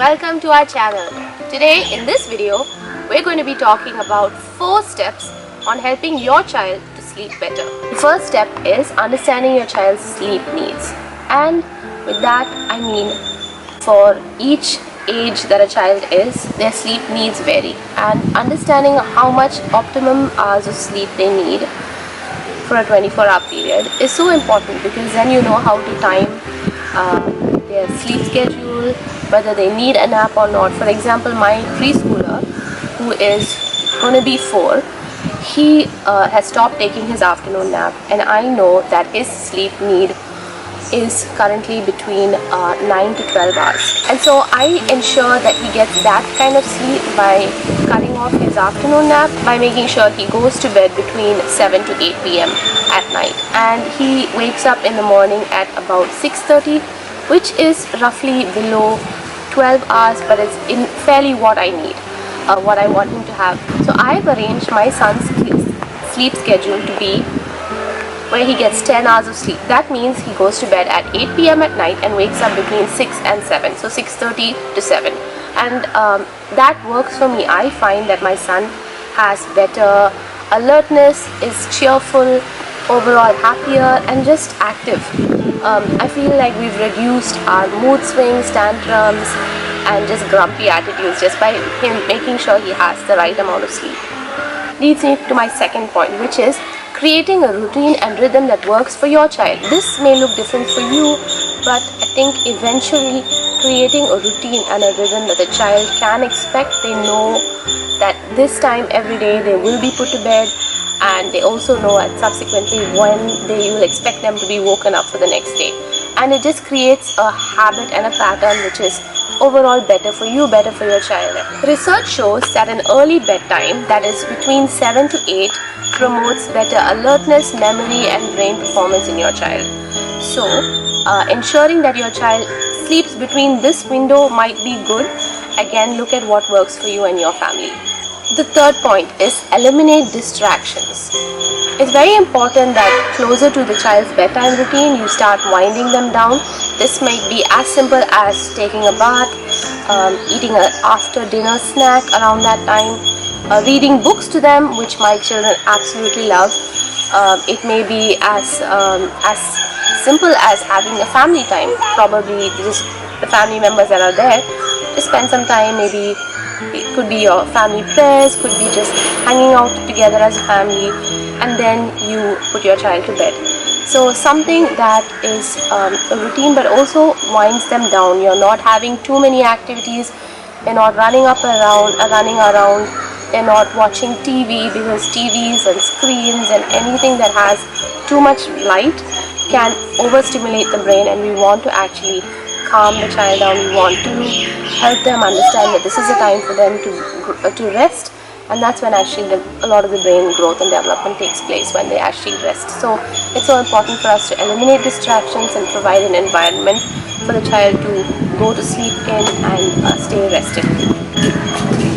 Welcome to our channel. Today in this video we're going to be talking about 4 steps on helping your child to sleep better. The first step is understanding your child's sleep needs, and with that I mean for each age that a child is, their sleep needs vary, and understanding how much optimum hours of sleep they need for a 24-hour period is so important, because then you know how to time their sleep schedule, whether they need a nap or not. For example, my preschooler, who is going to be 4, he has stopped taking his afternoon nap, and I know that his sleep need is currently between 9 to 12 hours, and so I ensure that he gets that kind of sleep by cutting off his afternoon nap, by making sure he goes to bed between 7 to 8 p.m. at night, and he wakes up in the morning at about 6:30, which is roughly below 12 hours, but it's in fairly what I need, what I want him to have. So I've arranged my son's sleep schedule to be where he gets 10 hours of sleep. That means he goes to bed at 8 p.m. at night and wakes up between 6 and 7, so 6:30 to 7, and that works for me. I find that my son has better alertness, is cheerful, overall happier, and just active. I feel like we've reduced our mood swings, tantrums, and just grumpy attitudes just by him making sure he has the right amount of sleep. Leads me to my second point, which is creating a routine and rhythm that works for your child. This may look different for you, but I think eventually creating a routine and a rhythm that the child can expect, they know that this time every day they will be put to bed, and they also know that subsequently when you will expect them to be woken up for the next day. And it just creates a habit and a pattern which is overall better for you, better for your child. Research shows that an early bedtime, that is between 7 to 8, promotes better alertness, memory, and brain performance in your child. So ensuring that your child sleeps between this window might be good. Again, look at what works for you and your family. The third point is eliminate distractions. It's very important that closer to the child's bedtime routine, you start winding them down. This might be as simple as taking a bath, eating an after dinner snack around that time, reading books to them, which my children absolutely love. It may be as simple as having a family time. Probably just the family members that are there, just spend some time. Maybe it could be your family prayers, could be just hanging out together as a family, and then you put your child to bed. So something that is a routine but also winds them down. You're not having too many activities, they're not running around, they're not watching TV, because TVs and screens and anything that has too much light can overstimulate the brain, and we want to actually calm the child down. We want to help them understand that this is a time for them to rest, and that's when actually a lot of the brain growth and development takes place, when they actually rest. So it's so important for us to eliminate distractions and provide an environment for the child to go to sleep in and stay rested.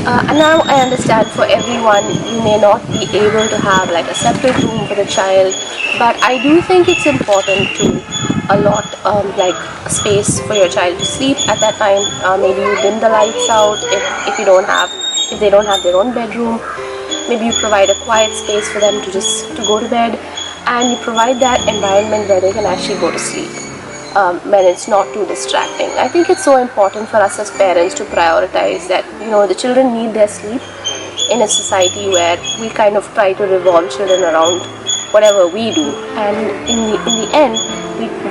And now I understand for everyone you may not be able to have like a separate room for the child, but I do think it's important to allot like a space for your child to sleep at that time. Maybe you dim the lights out if they don't have their own bedroom. Maybe you provide a quiet space for them to go to bed, and you provide that environment where they can actually go to sleep when it's not too distracting. I think it's so important for us as parents to prioritize that, the children need their sleep in a society where we kind of try to revolve children around whatever we do, and in the end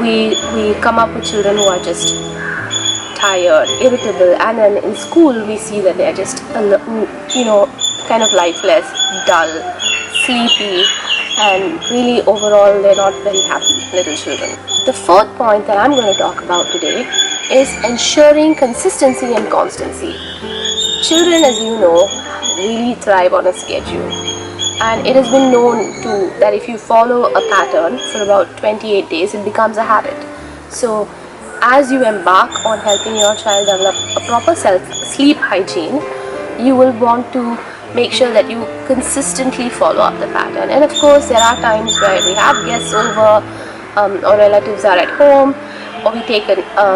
we come up with children who are just tired, irritable, and then in school we see that they are just kind of lifeless, dull, sleepy, and really overall they're not very happy little children. The fourth point that I'm going to talk about today is ensuring consistency and constancy. Children, as you know, really thrive on a schedule, and it has been known that if you follow a pattern for about 28 days, it becomes a habit. So as you embark on helping your child develop a proper sleep hygiene, you will want to make sure that you consistently follow up the pattern. And of course, there are times where we have guests over or relatives are at home, or we take a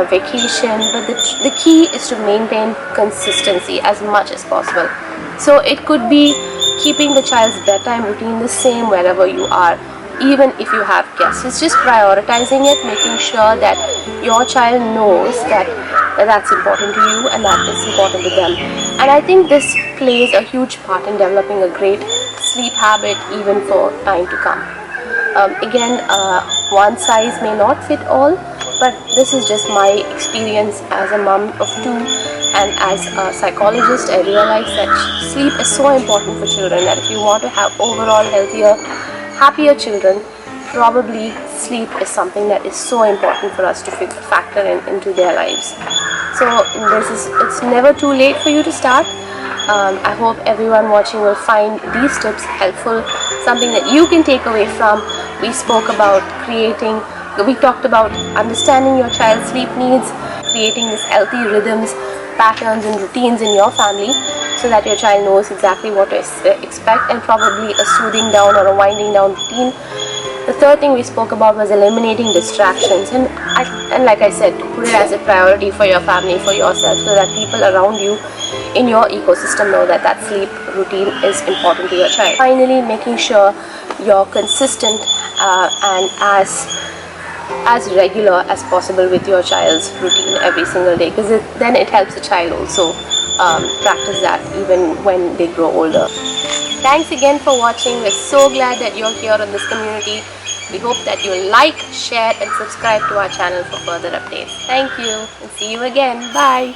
vacation, but the key is to maintain consistency as much as possible. So it could be keeping the child's bedtime routine the same wherever you are, even if you have guests. It's just prioritizing it, making sure that your child knows that that's important to you and that is important to them. And I think this plays a huge part in developing a great sleep habit even for time to come. Again, one size may not fit all, but this is just my experience as a mom of two, and as a psychologist I realize that sleep is so important for children, that if you want to have overall healthier, happier children, probably sleep is something that is so important for us to factor into their lives. So it's never too late for you to start. I hope everyone watching will find these tips helpful, something that you can take away from. We talked about understanding your child's sleep needs, creating these healthy rhythms, patterns and routines in your family so that your child knows exactly what to expect, and probably a soothing down or a winding down routine. The third thing we spoke about was eliminating distractions, and like I said, put it as a priority for your family, for yourself, so that people around you in your ecosystem know that sleep routine is important to your child. Finally, making sure you're consistent and as regular as possible with your child's routine every single day, because then it helps the child also practice that even when they grow older. Thanks again for watching. We're so glad that you're here on this community. We hope that you'll like, share and subscribe to our channel for further updates. Thank you and see you again. Bye.